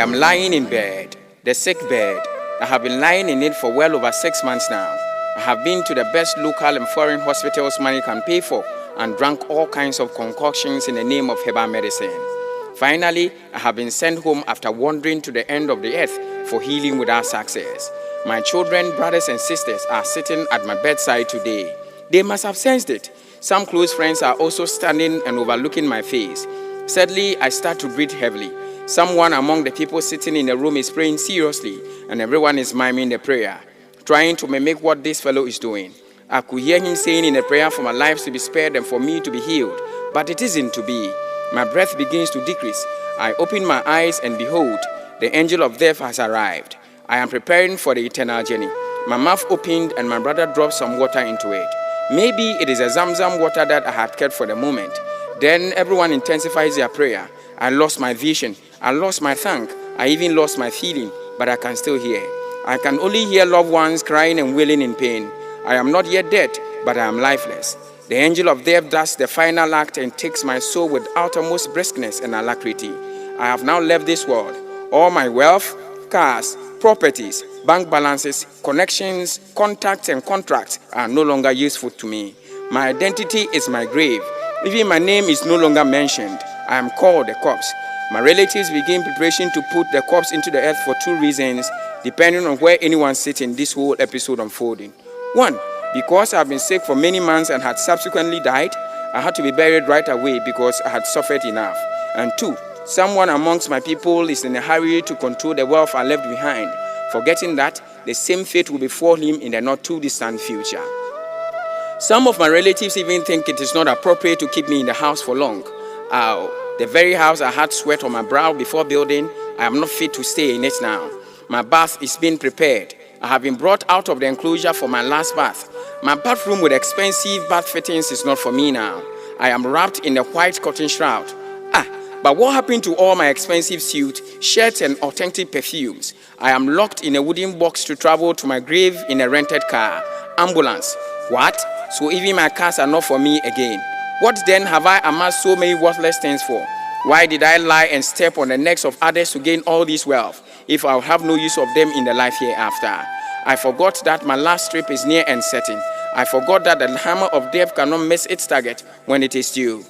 am lying in bed, the sick bed. I have been lying in it for well over 6 months now. I have been to the best local and foreign hospitals money can pay for and drank all kinds of concoctions in the name of herbal medicine. Finally, I have been sent home after wandering to the end of the earth for healing without success. My children, brothers and sisters are sitting at my bedside today. They must have sensed it. Some close friends are also standing and overlooking my face. Sadly, I start to breathe heavily. Someone among the people sitting in the room is praying seriously, and everyone is miming the prayer, trying to mimic what this fellow is doing. I could hear him saying in a prayer for my lives to be spared and for me to be healed, but it isn't to be. My breath begins to decrease. I open my eyes and behold, the angel of death has arrived. I am preparing for the eternal journey. My mouth opened and my brother dropped some water into it. Maybe it is a Zamzam water that I had kept for the moment. Then everyone intensifies their prayer. I lost my vision. I lost my tongue. I even lost my feeling, but I can still hear. I can only hear loved ones crying and wailing in pain. I am not yet dead, but I am lifeless. The angel of death does the final act and takes my soul with uttermost briskness and alacrity. I have now left this world. All my wealth, cars, properties, bank balances, connections, contacts, and contracts are no longer useful to me. My identity is my grave. Even my name is no longer mentioned. I am called a corpse. My relatives begin preparation to put the corpse into the earth for 2 reasons, depending on where anyone sits in this whole episode unfolding. 1, because I have been sick for many months and had subsequently died, I had to be buried right away because I had suffered enough. And 2, someone amongst my people is in a hurry to control the wealth I left behind, forgetting that the same fate will befall him in the not too distant future. Some of my relatives even think it is not appropriate to keep me in the house for long. The very house I had sweat on my brow before building, I am not fit to stay in it now. My bath is being prepared. I have been brought out of the enclosure for my last bath. My bathroom with expensive bath fittings is not for me now. I am wrapped in a white cotton shroud. But what happened to all my expensive suit, shirts, and authentic perfumes? I am locked in a wooden box to travel to my grave in a rented car. Ambulance. What? So even my cars are not for me again. What then have I amassed so many worthless things for? Why did I lie and step on the necks of others to gain all this wealth, if I will have no use of them in the life hereafter? I forgot that my last trip is near and certain. I forgot that the hammer of death cannot miss its target when it is due.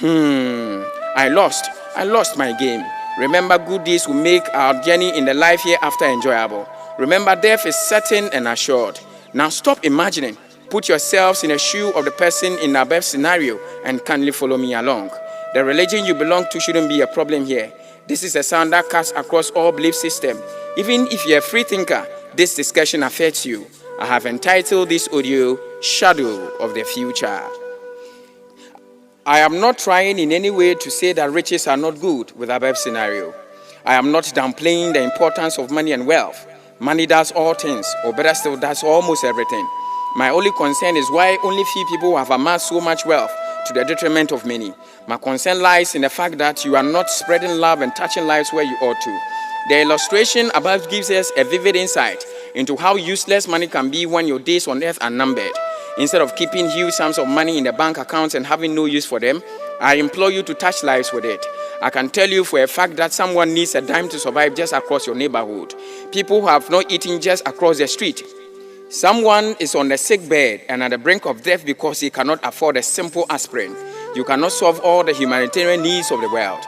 I lost my game. Remember, good deeds will make our journey in the life hereafter enjoyable. Remember, death is certain and assured. Now stop imagining. Put yourselves in the shoe of the person in our scenario and kindly follow me along. The religion you belong to shouldn't be a problem here. This is a sound that cuts across all belief systems. Even if you're a free thinker, this discussion affects you. I have entitled this audio, Shadow of the Future. I am not trying in any way to say that riches are not good with above scenario. I am not downplaying the importance of money and wealth. Money does all things, or better still, does almost everything. My only concern is why only few people have amassed so much wealth to the detriment of many. My concern lies in the fact that you are not spreading love and touching lives where you ought to. The illustration above gives us a vivid insight into how useless money can be when your days on earth are numbered. Instead of keeping huge sums of money in the bank accounts and having no use for them, I implore you to touch lives with it. I can tell you for a fact that someone needs a dime to survive just across your neighborhood. People who have not eaten just across the street. Someone is on the sick bed and at the brink of death because he cannot afford a simple aspirin. You cannot solve all the humanitarian needs of the world,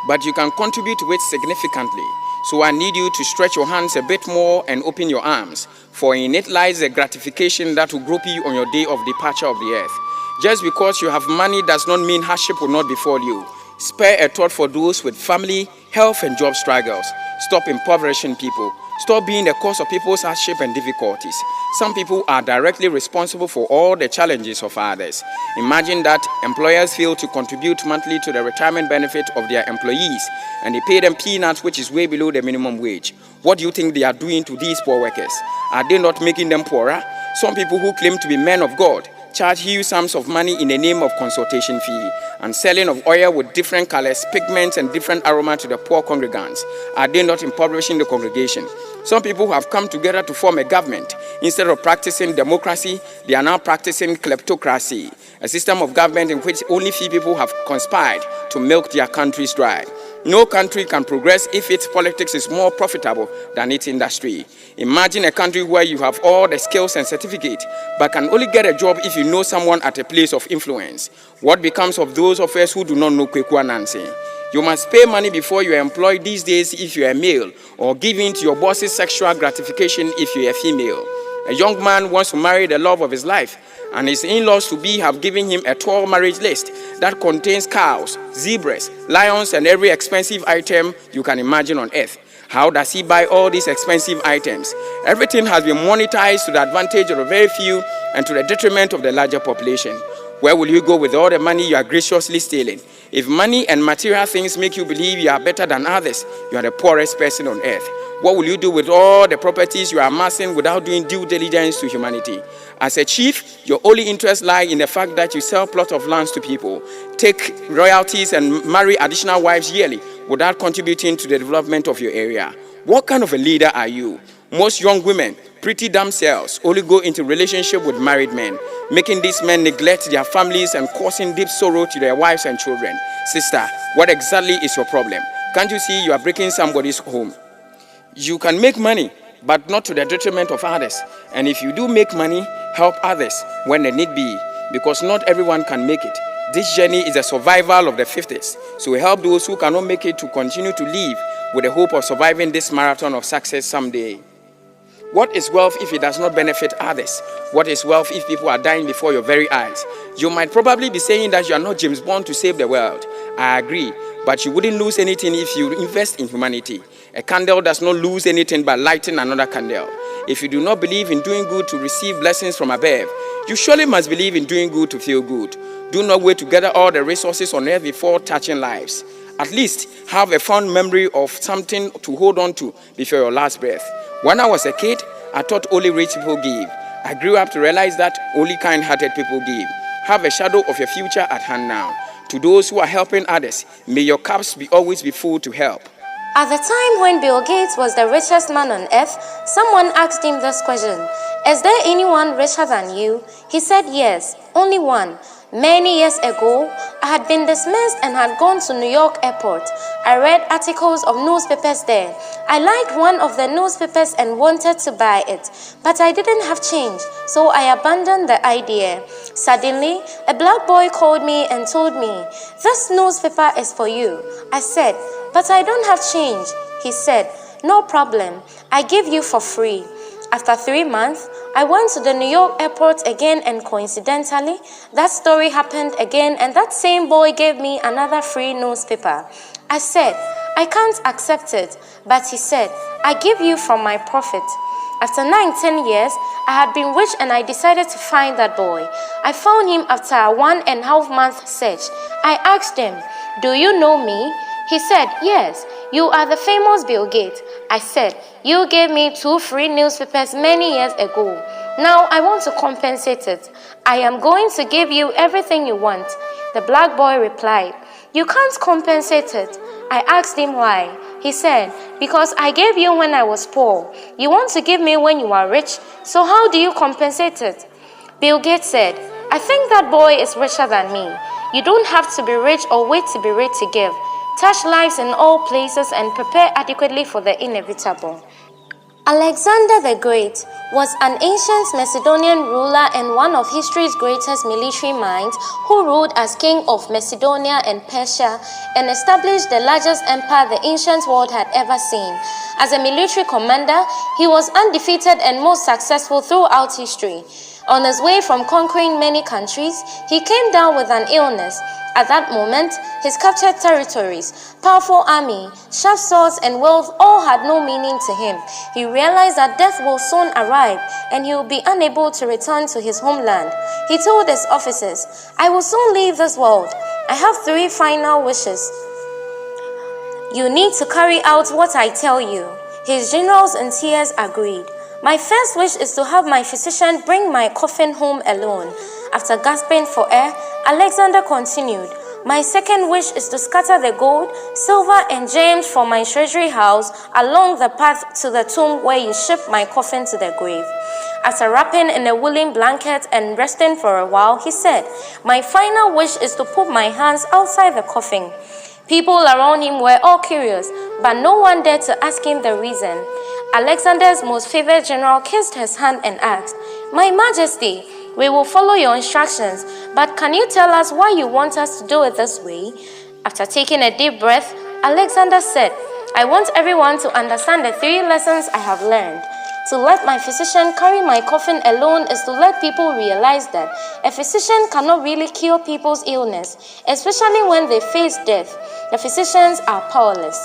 but you can contribute to it significantly. So I need you to stretch your hands a bit more and open your arms, for in it lies a gratification that will grope you on your day of departure of the earth. Just because you have money does not mean hardship will not befall you. Spare a thought for those with family, health, and job struggles. Stop impoverishing people. Stop being the cause of people's hardship and difficulties. Some people are directly responsible for all the challenges of others. Imagine that employers fail to contribute monthly to the retirement benefit of their employees, and they pay them peanuts, which is way below the minimum wage. What do you think they are doing to these poor workers? Are they not making them poorer? Some people who claim to be men of God charge huge sums of money in the name of consultation fee and selling of oil with different colors, pigments, and different aroma to the poor congregants. Are they not impoverishing the congregation? Some people who have come together to form a government. Instead of practicing democracy, they are now practicing kleptocracy, a system of government in which only few people have conspired to milk their countries dry. No country can progress if its politics is more profitable than its industry. Imagine a country where you have all the skills and certificates, but can only get a job if you know someone at a place of influence. What becomes of those of us who do not know Kweku Anansi? You must pay money before you are employed these days if you are a male, or give in to your boss's sexual gratification if you are a female. A young man wants to marry the love of his life, and his in-laws to be have given him a tall marriage list that contains cows, zebras, lions, and every expensive item you can imagine on earth. How does he buy all these expensive items? Everything has been monetized to the advantage of the very few and to the detriment of the larger population. Where will you go with all the money you are graciously stealing? If money and material things make you believe you are better than others, you are the poorest person on earth. What will you do with all the properties you are amassing without doing due diligence to humanity? As a chief, your only interest lies in the fact that you sell plots of lands to people, take royalties and marry additional wives yearly without contributing to the development of your area. What kind of a leader are you? Most young women, pretty damsels, only go into relationship with married men, making these men neglect their families and causing deep sorrow to their wives and children. Sister, what exactly is your problem? Can't you see you are breaking somebody's home? You can make money, but not to the detriment of others. And if you do make money, help others when they need be, because not everyone can make it. This journey is a survival of the fittest, so we help those who cannot make it to continue to live with the hope of surviving this marathon of success someday. What is wealth if it does not benefit others? What is wealth if people are dying before your very eyes? You might probably be saying that you are not James Bond to save the world. I agree, but you wouldn't lose anything if you invest in humanity. A candle does not lose anything by lighting another candle. If you do not believe in doing good to receive blessings from above, you surely must believe in doing good to feel good. Do not wait to gather all the resources on earth before touching lives. At least have a fond memory of something to hold on to before your last breath. When I was a kid, I thought only rich people give. I grew up to realize that only kind-hearted people give. Have a shadow of your future at hand now. To those who are helping others, may your cups always be full to help. At the time when Bill Gates was the richest man on earth, someone asked him this question: "Is there anyone richer than you?" He said yes, only one. Many years ago, I had been dismissed and had gone to New York airport. I read articles of newspapers there. I liked one of the newspapers and wanted to buy it, but I didn't have change, so I abandoned the idea. Suddenly, a black boy called me and told me, "This newspaper is for you." I said, "But I don't have change." He said, "No problem, I give you for free." After 3 months, I went to the New York airport again, and coincidentally, that story happened again, and that same boy gave me another free newspaper. I said, "I can't accept it," but he said, "I give you from my profit." After 10 years, I had been rich and I decided to find that boy. I found him after a 1.5 month search. I asked him, "Do you know me?" He said, "Yes, you are the famous Bill Gates." I said, "You gave me 2 free newspapers many years ago. Now I want to compensate it. I am going to give you everything you want." The black boy replied, "You can't compensate it." I asked him why. He said, "Because I gave you when I was poor. You want to give me when you are rich, so how do you compensate it?" Bill Gates said, "I think that boy is richer than me. You don't have to be rich or wait to be rich to give. Touch lives in all places and prepare adequately for the inevitable." Alexander the Great was an ancient Macedonian ruler and one of history's greatest military minds who ruled as king of Macedonia and Persia and established the largest empire the ancient world had ever seen. As a military commander, he was undefeated and most successful throughout history. On his way from conquering many countries, he came down with an illness. At that moment, his captured territories, powerful army, sharp swords, and wealth all had no meaning to him. He realized that death will soon arrive and he will be unable to return to his homeland. He told his officers, "I will soon leave this world. I have 3 final wishes. You need to carry out what I tell you." His generals in tears agreed. "My first wish is to have my physician bring my coffin home alone." After gasping for air, Alexander continued, "My second wish is to scatter the gold, silver, and gems from my treasury house along the path to the tomb where you ship my coffin to the grave." After wrapping in a woolen blanket and resting for a while, he said, "My final wish is to put my hands outside the coffin. People around him were all curious, but no one dared to ask him the reason. Alexander's most favored general kissed his hand and asked, "My Majesty, we will follow your instructions, but can you tell us why you want us to do it this way?" After taking a deep breath, Alexander said, "I want everyone to understand the 3 lessons I have learned. To let my physician carry my coffin alone is to let people realize that a physician cannot really cure people's illness, especially when they face death. The physicians are powerless.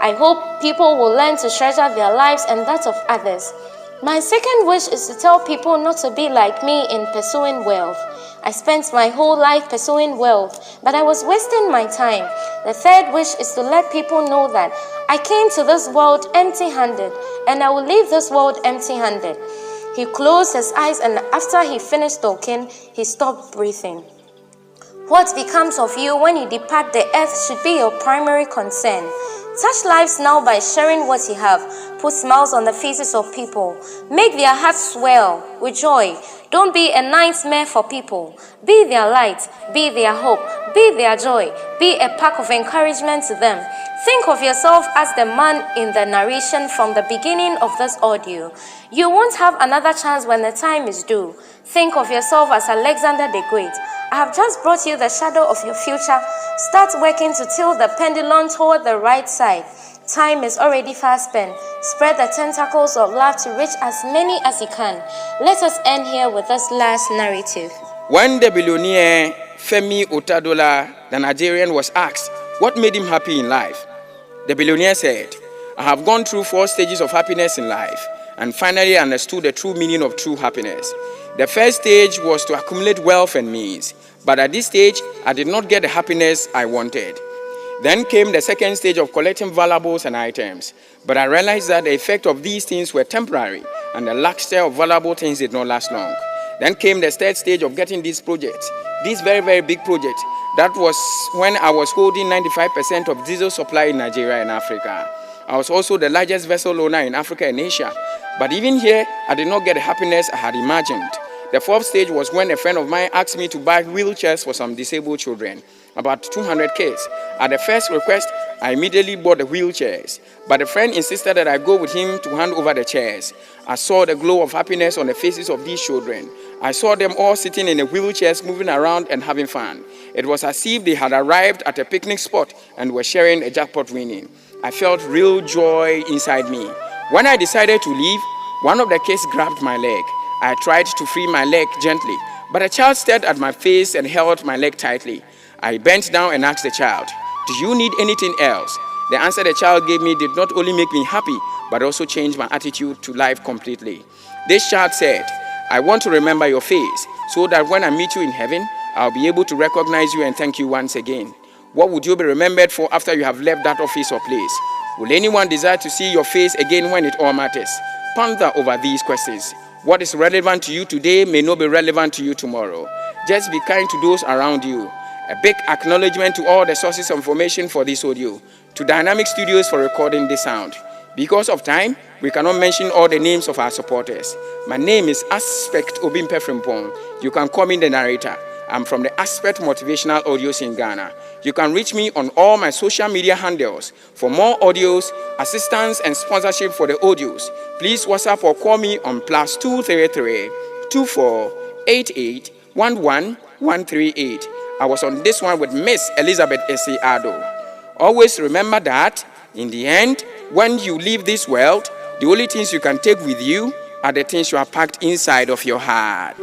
I hope people will learn to treasure their lives and that of others. My second wish is to tell people not to be like me in pursuing wealth. I spent my whole life pursuing wealth, but I was wasting my time. The third wish is to let people know that I came to this world empty-handed, and I will leave this world empty-handed." He closed his eyes, and after he finished talking, he stopped breathing. What becomes of you when you depart the earth should be your primary concern. Touch lives now by sharing what you have. Put smiles on the faces of people. Make their hearts swell with joy. Don't be a nightmare for people. Be their light. Be their hope. Be their joy. Be a pack of encouragement to them. Think of yourself as the man in the narration from the beginning of this audio. You won't have another chance when the time is due. Think of yourself as Alexander the Great. I have just brought you the shadow of your future. Start working to tilt the pendulum toward the right side. Time is already fast spent. Spread the tentacles of love to reach as many as you can. Let us end here with this last narrative. When the billionaire Femi Otadola, the Nigerian, was asked what made him happy in life, the billionaire said, "I have gone through 4 stages of happiness in life and finally understood the true meaning of true happiness. The first stage was to accumulate wealth and means, but at this stage, I did not get the happiness I wanted. Then came the second stage of collecting valuables and items, but I realized that the effect of these things were temporary and the luxury of valuable things did not last long. Then came the third stage of getting these projects, this very, very big project. That was when I was holding 95% of diesel supply in Nigeria and Africa. I was also the largest vessel owner in Africa and Asia. But even here, I did not get the happiness I had imagined. The fourth stage was when a friend of mine asked me to buy wheelchairs for some disabled children, about 200 kids. At the first request, I immediately bought the wheelchairs, but the friend insisted that I go with him to hand over the chairs. I saw the glow of happiness on the faces of these children. I saw them all sitting in the wheelchairs, moving around and having fun. It was as if they had arrived at a picnic spot and were sharing a jackpot winning. I felt real joy inside me. When I decided to leave, one of the kids grabbed my leg. I tried to free my leg gently, but a child stared at my face and held my leg tightly. I bent down and asked the child, "Do you need anything else?" The answer the child gave me did not only make me happy, but also changed my attitude to life completely. This child said, "I want to remember your face, so that when I meet you in heaven, I'll be able to recognize you and thank you once again." What would you be remembered for after you have left that office or place? Will anyone desire to see your face again when it all matters? Ponder over these questions. What is relevant to you today may not be relevant to you tomorrow. Just be kind to those around you. A big acknowledgement to all the sources of information for this audio, to Dynamic Studios for recording this sound. Because of time, we cannot mention all the names of our supporters. My name is Aspect Obimpe Frimpong. You can call me the narrator. I'm from the Aspect Motivational Audios in Ghana. You can reach me on all my social media handles. For more audios, assistance, and sponsorship for the audios, please WhatsApp or call me on +233 24 88 11 138. I was on this one with Miss Elizabeth S.A. Ado. Always remember that, in the end, when you leave this world, the only things you can take with you are the things you are packed inside of your heart.